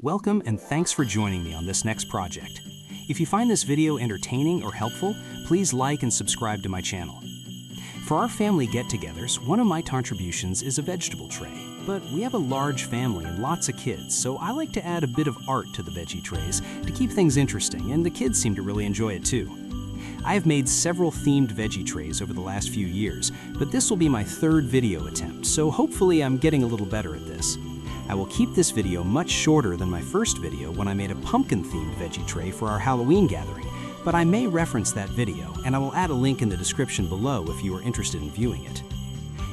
Welcome and thanks for joining me on this next project. If you find this video entertaining or helpful, please like and subscribe to my channel. For our family get-togethers, one of my contributions is a vegetable tray. But we have a large family and lots of kids, so I like to add a bit of art to the veggie trays to keep things interesting, and the kids seem to really enjoy it too. I have made several themed veggie trays over the last few years, but this will be my third video attempt, so hopefully I'm getting a little better at this. I will keep this video much shorter than my first video when I made a pumpkin-themed veggie tray for our Halloween gathering, but I may reference that video, and I will add a link in the description below if you are interested in viewing it.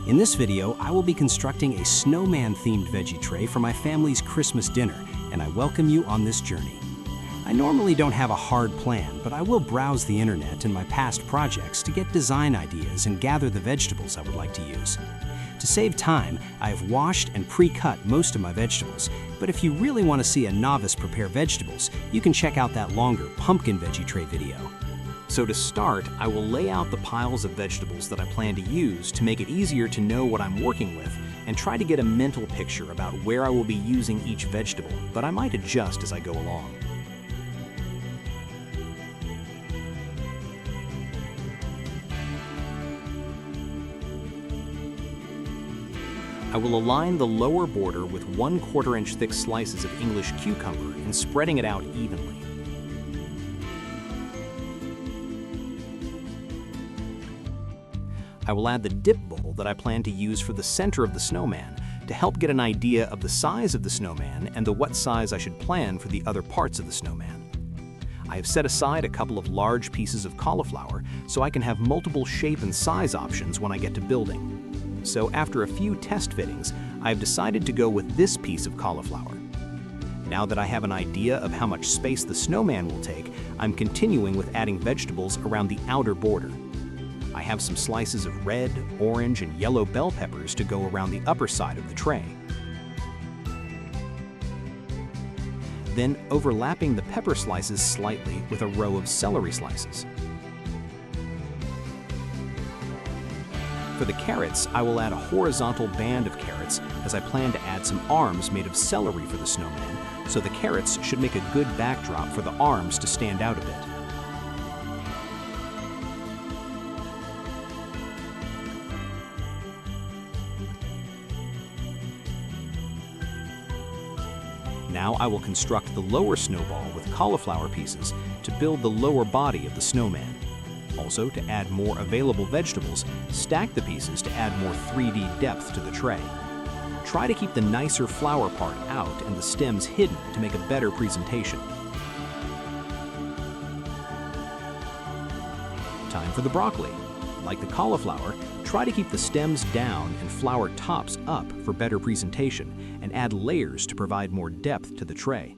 In this video, I will be constructing a snowman-themed veggie tray for my family's Christmas dinner, and I welcome you on this journey. I normally don't have a hard plan, but I will browse the internet and my past projects to get design ideas and gather the vegetables I would like to use. To save time, I have washed and pre-cut most of my vegetables, but if you really want to see a novice prepare vegetables, you can check out that longer pumpkin veggie tray video. So to start, I will lay out the piles of vegetables that I plan to use to make it easier to know what I'm working with and try to get a mental picture about where I will be using each vegetable, but I might adjust as I go along. I will align the lower border with 1/4 inch thick slices of English cucumber and spreading it out evenly. I will add the dip bowl that I plan to use for the center of the snowman to help get an idea of the size of the snowman and what size I should plan for the other parts of the snowman. I have set aside a couple of large pieces of cauliflower so I can have multiple shape and size options when I get to building. So after a few test fittings, I have decided to go with this piece of cauliflower. Now that I have an idea of how much space the snowman will take, I'm continuing with adding vegetables around the outer border. I have some slices of red, orange, and yellow bell peppers to go around the upper side of the tray. Then overlapping the pepper slices slightly with a row of celery slices. For the carrots, I will add a horizontal band of carrots as I plan to add some arms made of celery for the snowman, so the carrots should make a good backdrop for the arms to stand out a bit. Now I will construct the lower snowball with cauliflower pieces to build the lower body of the snowman. Also, to add more available vegetables, stack the pieces to add more 3D depth to the tray. Try to keep the nicer flower part out and the stems hidden to make a better presentation. Time for the broccoli. Like the cauliflower, try to keep the stems down and flower tops up for better presentation, and add layers to provide more depth to the tray.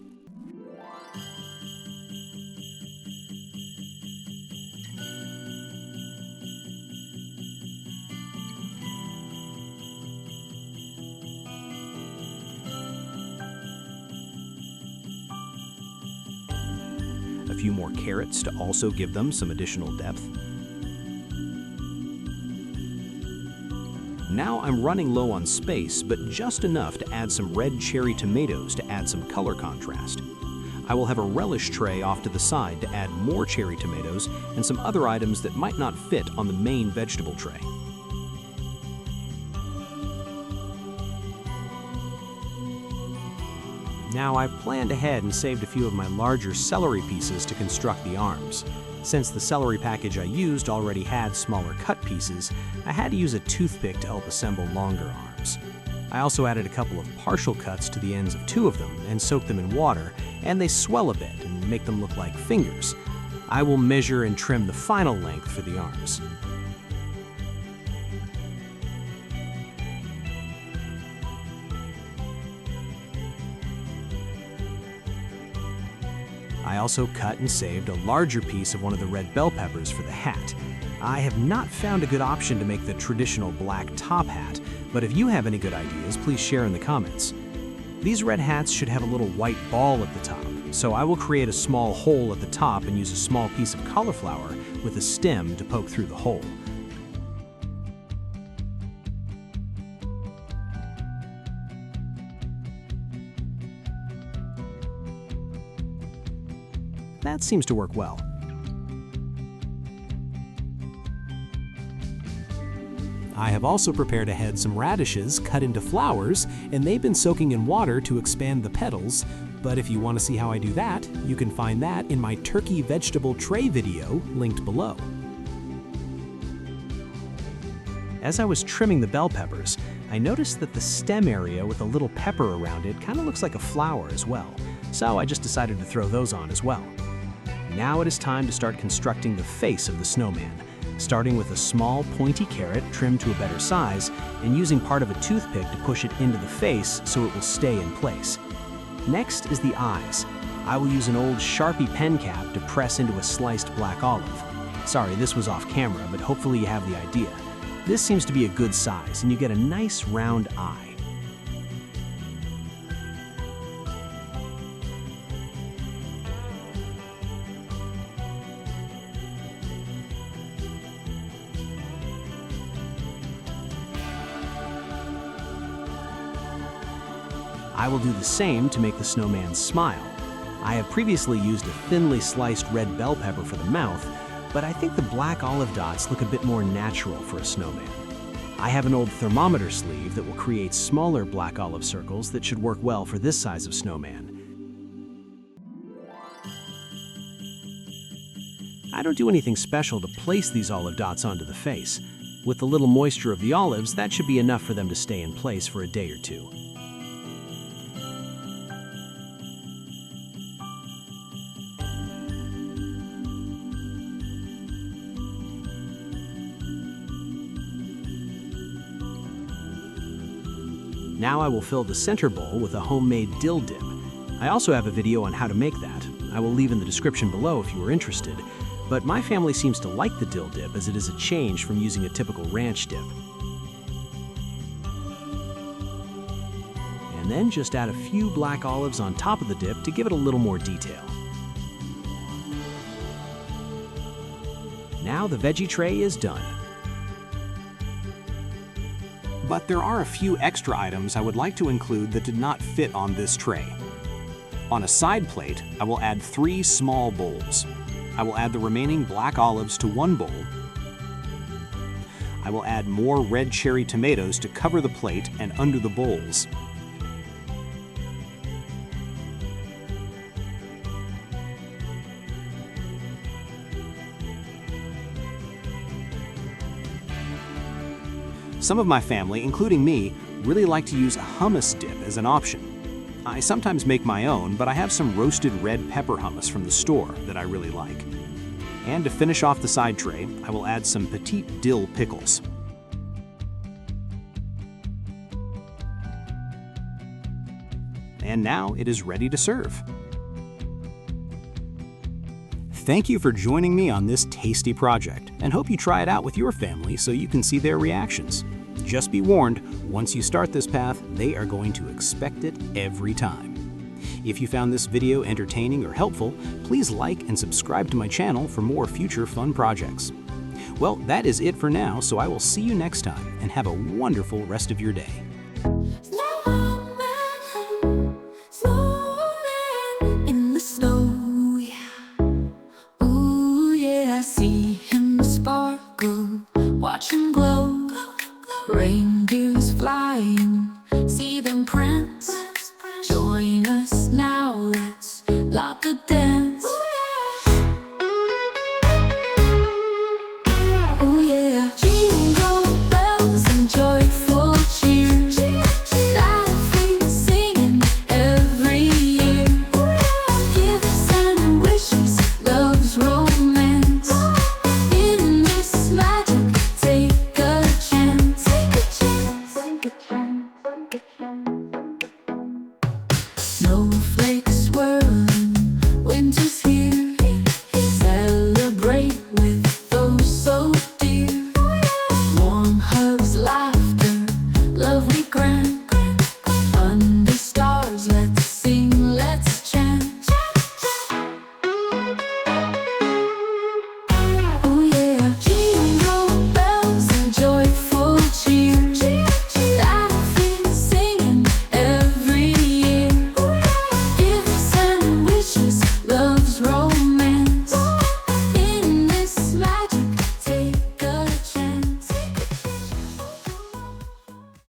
A few more carrots to also give them some additional depth. Now I'm running low on space, but just enough to add some red cherry tomatoes to add some color contrast. I will have a relish tray off to the side to add more cherry tomatoes and some other items that might not fit on the main vegetable tray. Now I planned ahead and saved a few of my larger celery pieces to construct the arms. Since the celery package I used already had smaller cut pieces, I had to use a toothpick to help assemble longer arms. I also added a couple of partial cuts to the ends of 2 of them and soaked them in water, and they swell a bit and make them look like fingers. I will measure and trim the final length for the arms. I also cut and saved a larger piece of one of the red bell peppers for the hat. I have not found a good option to make the traditional black top hat, but if you have any good ideas, please share in the comments. These red hats should have a little white ball at the top, so I will create a small hole at the top and use a small piece of cauliflower with a stem to poke through the hole. that seems to work well. I have also prepared ahead some radishes cut into flowers, and they've been soaking in water to expand the petals. But if you want to see how I do that, you can find that in my turkey vegetable tray video linked below. As I was trimming the bell peppers, I noticed that the stem area with a little pepper around it kind of looks like a flower as well, so I just decided to throw those on as well. Now it is time to start constructing the face of the snowman, starting with a small pointy carrot trimmed to a better size and using part of a toothpick to push it into the face so it will stay in place. Next is the eyes. I will use an old Sharpie pen cap to press into a sliced black olive. Sorry, this was off camera, but hopefully you have the idea. This seems to be a good size, and you get a nice round eye. I will do the same to make the snowman smile. I have previously used a thinly sliced red bell pepper for the mouth, but I think the black olive dots look a bit more natural for a snowman. I have an old thermometer sleeve that will create smaller black olive circles that should work well for this size of snowman. I don't do anything special to place these olive dots onto the face. With the little moisture of the olives, that should be enough for them to stay in place for a day or two. Now I will fill the center bowl with a homemade dill dip. I also have a video on how to make that. I will leave in the description below if you are interested, but my family seems to like the dill dip as it is a change from using a typical ranch dip. And then just add a few black olives on top of the dip to give it a little more detail. Now the veggie tray is done. But there are a few extra items I would like to include that did not fit on this tray. On a side plate, I will add 3 small bowls. I will add the remaining black olives to one bowl. I will add more red cherry tomatoes to cover the plate and under the bowls. Some of my family, including me, really like to use a hummus dip as an option. I sometimes make my own, but I have some roasted red pepper hummus from the store that I really like. And to finish off the side tray, I will add some petite dill pickles. And now it is ready to serve. Thank you for joining me on this tasty project, and hope you try it out with your family so you can see their reactions. Just be warned, once you start this path, they are going to expect it every time. If you found this video entertaining or helpful, please like and subscribe to my channel for more future fun projects. Well, that is it for now, so I will see you next time, and have a wonderful rest of your day. Watch him glow, reindeers flying, see them prance. Join us now, let's lock the day.